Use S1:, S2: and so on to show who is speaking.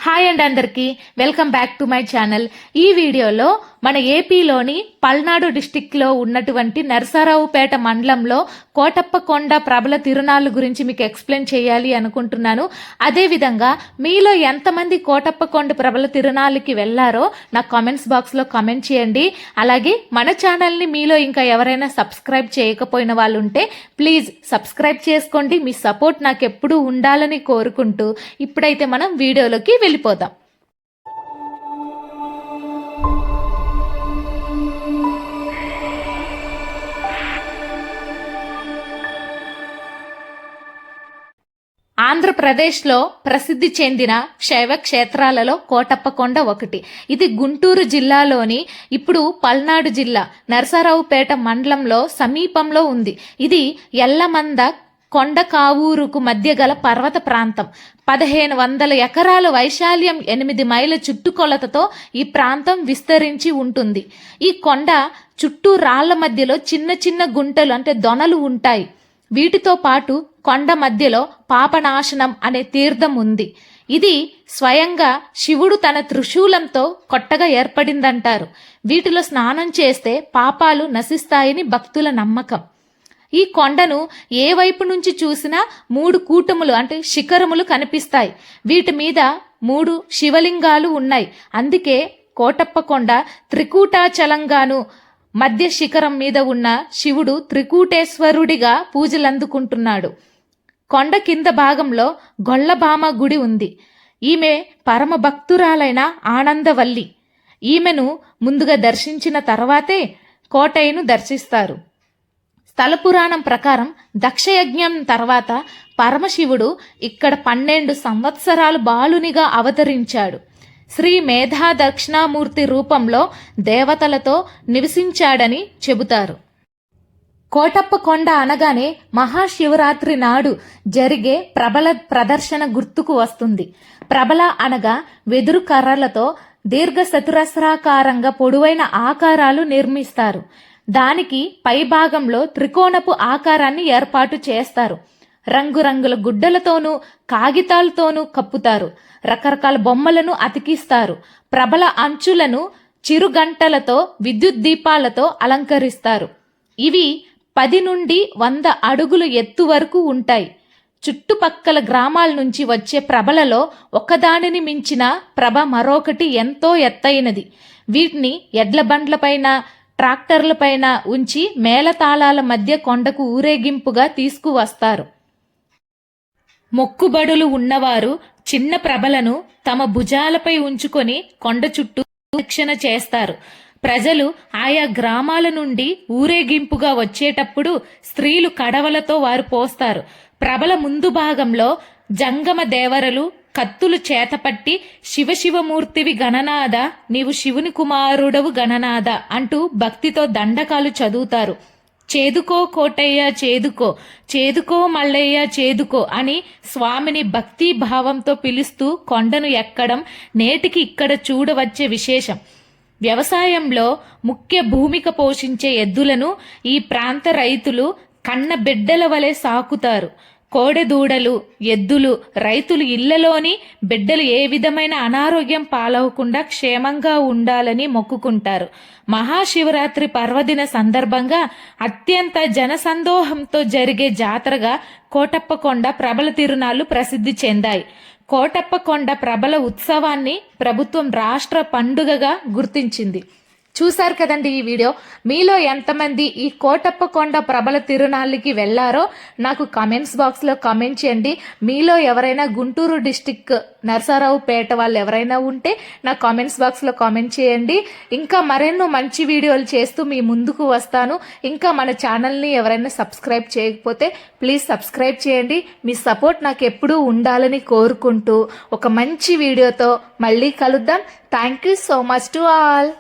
S1: Hi and అందరికి welcome back to my channel. ఈ వీడియోలో మన ఏపీలోని పల్నాడు డిస్టిక్ లో ఉన్నటువంటి నరసరావుపేట మండలంలో కోటప్పకొండ ప్రబల తిరునాళ్ళు గురించి మీకు ఎక్స్ప్లెయిన్ చేయాలి అనుకుంటున్నాను. అదే విధంగా మీలో ఎంతమంది కోటప్పకొండ ప్రబల తిరునాళ్ళకి వెళ్లారో నా కామెంట్స్ బాక్స్ లో కామెంట్ చేయండి. అలాగే మన ఛానల్ ని మీలో ఇంకా ఎవరైనా సబ్స్క్రైబ్ చేయకపోయిన వాళ్ళు ఉంటే ప్లీజ్ సబ్స్క్రైబ్ చేసుకోండి. మీ సపోర్ట్ నాకు ఎప్పుడూ ఉండాలని కోరుకుంటూ ఇప్పుడైతే మనం వీడియోలోకి వెళ్ళిపోదాం. ఆంధ్రప్రదేశ్లో ప్రసిద్ధి చెందిన శైవ క్షేత్రాలలో కోటప్పకొండ ఒకటి. ఇది గుంటూరు జిల్లాలోని ఇప్పుడు పల్నాడు జిల్లా నరసరావుపేట మండలంలో సమీపంలో ఉంది. ఇది ఎల్లమంద కొండ కావూరుకు మధ్య గల పర్వత ప్రాంతం. 1500 ఎకరాల వైశాల్యం, 8 మైళ్ళ చుట్టుకొలతతో ఈ ప్రాంతం విస్తరించి ఉంటుంది. ఈ కొండ చుట్టూ రాళ్ల మధ్యలో చిన్న చిన్న గుంటలు అంటే దొనలు ఉంటాయి. వీటితో పాటు కొండ మధ్యలో పాపనాశనం అనే తీర్థం ఉంది. ఇది స్వయంగా శివుడు తన త్రిశూలంతో కొట్టగా ఏర్పడిందంటారు. వీటిలో స్నానం చేస్తే పాపాలు నశిస్తాయని భక్తుల నమ్మకం. ఈ కొండను ఏ వైపు నుంచి చూసినా 3 కూటములు అంటే శిఖరములు కనిపిస్తాయి. వీటి మీద 3 శివలింగాలు ఉన్నాయి. అందుకే కోటప్పకొండ త్రికూటాచలంగాను, మధ్య శిఖరం మీద ఉన్న శివుడు త్రికూటేశ్వరుడిగా పూజలందుకుంటున్నాడు. కొండ కింద భాగంలో గొల్లభామ గుడి ఉంది. ఈమె పరమ భక్తురాలైన ఆనందవల్లి. ఈమెను ముందుగా దర్శించిన తర్వాతే కోటయ్యను దర్శిస్తారు. స్థల పురాణం ప్రకారం దక్షయజ్ఞం తర్వాత పరమశివుడు ఇక్కడ 12 సంవత్సరాలు బాలునిగా అవతరించాడు. శ్రీ మేధా దక్షిణామూర్తి రూపంలో దేవతలతో నివసించాడని చెబుతారు. కోటప్పకొండ అనగానే మహాశివరాత్రి నాడు జరిగే ప్రబల ప్రదర్శన గుర్తుకు వస్తుంది. ప్రబల అనగా వెదురు కర్రలతో దీర్ఘ చతురస్రాకారంగా పొడవైన ఆకారాలు నిర్మిస్తారు. దానికి పైభాగంలో త్రికోణపు ఆకారాన్ని ఏర్పాటు చేస్తారు. రంగురంగుల గుడ్డలతోనూ కాగితాలతోనూ కప్పుతారు. రకరకాల బొమ్మలను అతికిస్తారు. ప్రబల అంచులను చిరుగంటలతో విద్యుత్ దీపాలతో అలంకరిస్తారు. ఇవి 10 నుండి 100 అడుగులు ఎత్తు వరకు ఉంటాయి. చుట్టుపక్కల గ్రామాల నుంచి వచ్చే ప్రభలలో ఒకదానిని మించిన ప్రభ మరొకటి ఎంతో ఎత్తైనది. వీటిని ఎడ్ల బండ్లపైన, ట్రాక్టర్లపైన ఉంచి మేళతాళాల మధ్య కొండకు ఊరేగింపుగా తీసుకువస్తారు. మొక్కుబడులు ఉన్నవారు చిన్న ప్రభలను తమ భుజాలపై ఉంచుకొని కొండ చుట్టూ ప్రదక్షిణ చేస్తారు. ప్రజలు ఆయా గ్రామాల నుండి ఊరేగింపుగా వచ్చేటప్పుడు స్త్రీలు కడవలతో వారు పోస్తారు. ప్రభల ముందు భాగంలో జంగమ దేవరలు కత్తులు చేతపట్టి శివశివమూర్తివి గణనాథ, నీవు శివుని కుమారుడవు గణనాథ అంటూ భక్తితో దండకాలు చదువుతారు. చేదుకో కోటయ్య చేదుకో, చేదుకో మల్లయ్య చేదుకో అని స్వామిని భక్తి భావంతో పిలుస్తూ కొండను ఎక్కడం నేటికి ఇక్కడ చూడవచ్చే విశేషం. వ్యవసాయంలో ముఖ్య భూమిక పోషించే ఎద్దులను ఈ ప్రాంత రైతులు కన్న బిడ్డల వలె సాకుతారు. కోడెదూడలు, ఎద్దులు రైతులు ఇళ్లలోని బిడ్డలు ఏ విధమైన అనారోగ్యం పాలవకుండా క్షేమంగా ఉండాలని మొక్కుకుంటారు. మహాశివరాత్రి పర్వదిన సందర్భంగా అత్యంత జనసందోహంతో జరిగే జాతరగా కోటప్పకొండ ప్రబల తిరునాళ్లు ప్రసిద్ధి చెందాయి. కోటప్పకొండ ప్రబల ఉత్సవాన్ని ప్రభుత్వం రాష్ట్ర పండుగగా గుర్తించింది. చూశారు కదండి ఈ వీడియో. మీలో ఎంతమంది ఈ కోటప్పకొండ ప్రబల తిరునాళ్ళకి వెళ్లారో నాకు కామెంట్స్ బాక్స్ లో కామెంట్ చేయండి. మీలో ఎవరైనా గుంటూరు డిస్టిక్ నరసరావుపేట వాళ్ళు ఎవరైనా ఉంటే నా కామెంట్స్ బాక్స్ లో కామెంట్ చేయండి. ఇంకా మరెన్నో మంచి వీడియోలు చేస్తూ మీ ముందుకు వస్తాను. ఇంకా మన ఛానల్ని ఎవరైనా సబ్స్క్రైబ్ చేయకపోతే ప్లీజ్ సబ్స్క్రైబ్ చేయండి. మీ సపోర్ట్ నాకు ఎప్పుడూ ఉండాలని కోరుకుంటూ ఒక మంచి వీడియోతో మళ్ళీ కలుద్దాం. Thank you so much to all.